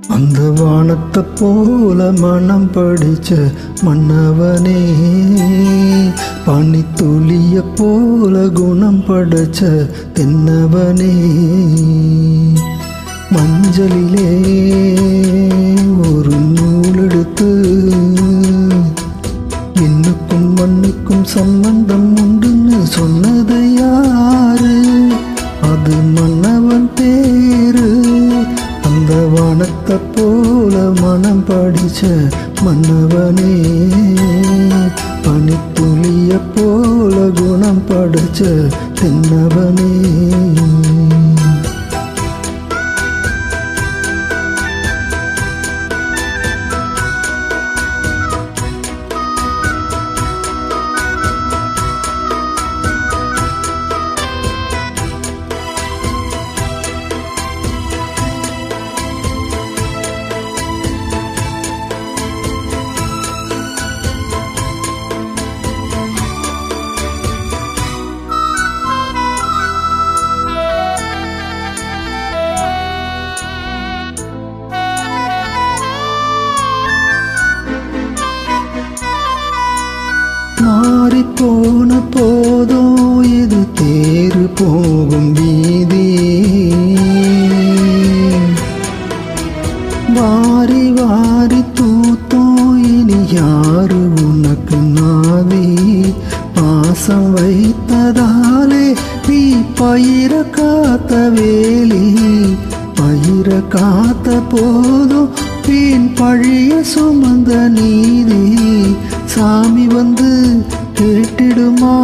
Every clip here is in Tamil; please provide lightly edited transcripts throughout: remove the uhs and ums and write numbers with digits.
அந்த வானத்தை போல மனம் படிச்ச மன்னவனே, பனித்துளிய போல குணம் படைச்ச தென்னவனே, மஞ்சளிலே ஒரு நூல் எடுத்து விண்ணுக்கும் மண்ணுக்கும் சம்பந்தம் உண்டுன்னு சொன்னது யாரு? அது மன்னவன் பேரு. அந்த வானத்தை போல மனம் படிச்ச மன்னவனே, பனித்துளிய போல குணம் படைச்ச தென்னவனே. மாறிப்போன போதோ இது தேறு போகும் வீதி, வாரி வாரி தூத்தோ இனி யாரு உனக்கு நாதி? பாசம் வைத்ததாலே நீ பயிர காத்த வேலி, பயிர காத்த போதும் வீண் பழிய சுமந்த நீதி. சாமி வந்து கேட்டிடுமா,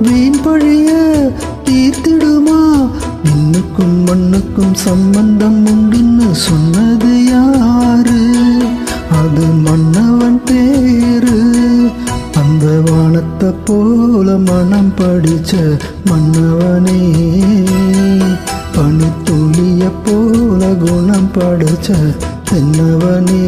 வீண் பழிய தீர்த்திடுமா? விண்ணுக்கும் மண்ணுக்கும் சம்பந்தம் உண்டுன்னு சொன்னது யாரு? அது மன்னவன் பேரு. அந்த வானத்தை போல மனம் படிச்ச மன்னவனே, பனித்துளிய போல குணம் படைச்ச தென்னவனே.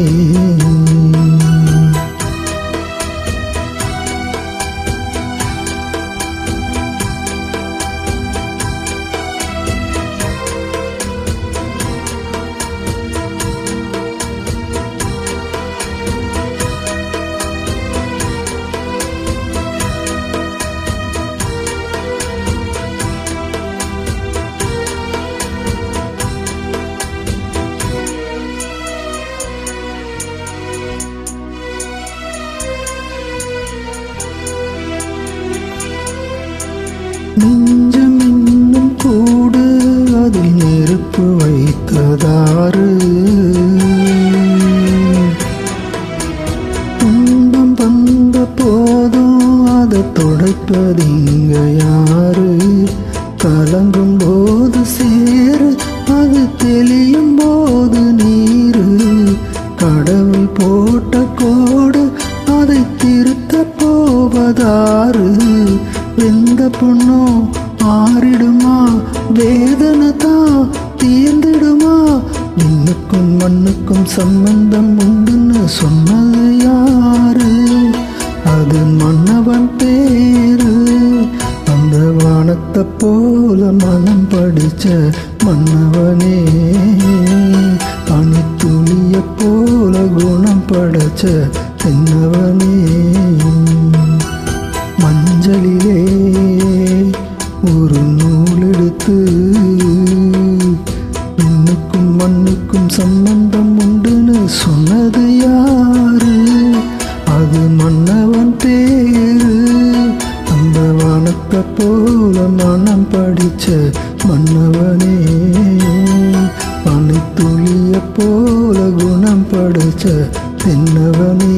நெஞ்சம் இன்னும் கூடு, அதில் நெருப்பு வைத்ததாறு? துன்பம் வந்த போதும் அதை தொடைப்பதிங்க யாரு? கலங்கும் போது சேரு, அது தெளியும் போது நீரு. கடவுள் போட்ட கோடு, அதை திருத்த போவதாறு? வெந்த பொண்ணோ ஆறிடுமா, வேதனை தான் தீர்ந்திடுமா? விண்ணுக்கும் மண்ணுக்கும் சம்பந்தம் உண்டுன்னு சொன்னது யாரு? அது மன்னவன் பேரு. அந்த வானத்தை போல மனம் படிச்ச மன்னவனே, பனித்துளிய போல குணம் படைச்ச தென்னவனே. மஞ்சளிலே ஒரு நூல் எடுத்து விண்ணுக்கும் மண்ணுக்கும் சம்பந்தம் உண்டுன்னு சொன்னது யாரு? அது மன்னவன் பேரு. அந்த வானத்தை போல மனம் படிச்ச மன்னவனே, பனித்துளிய போல குணம் படைச்ச தென்னவனே.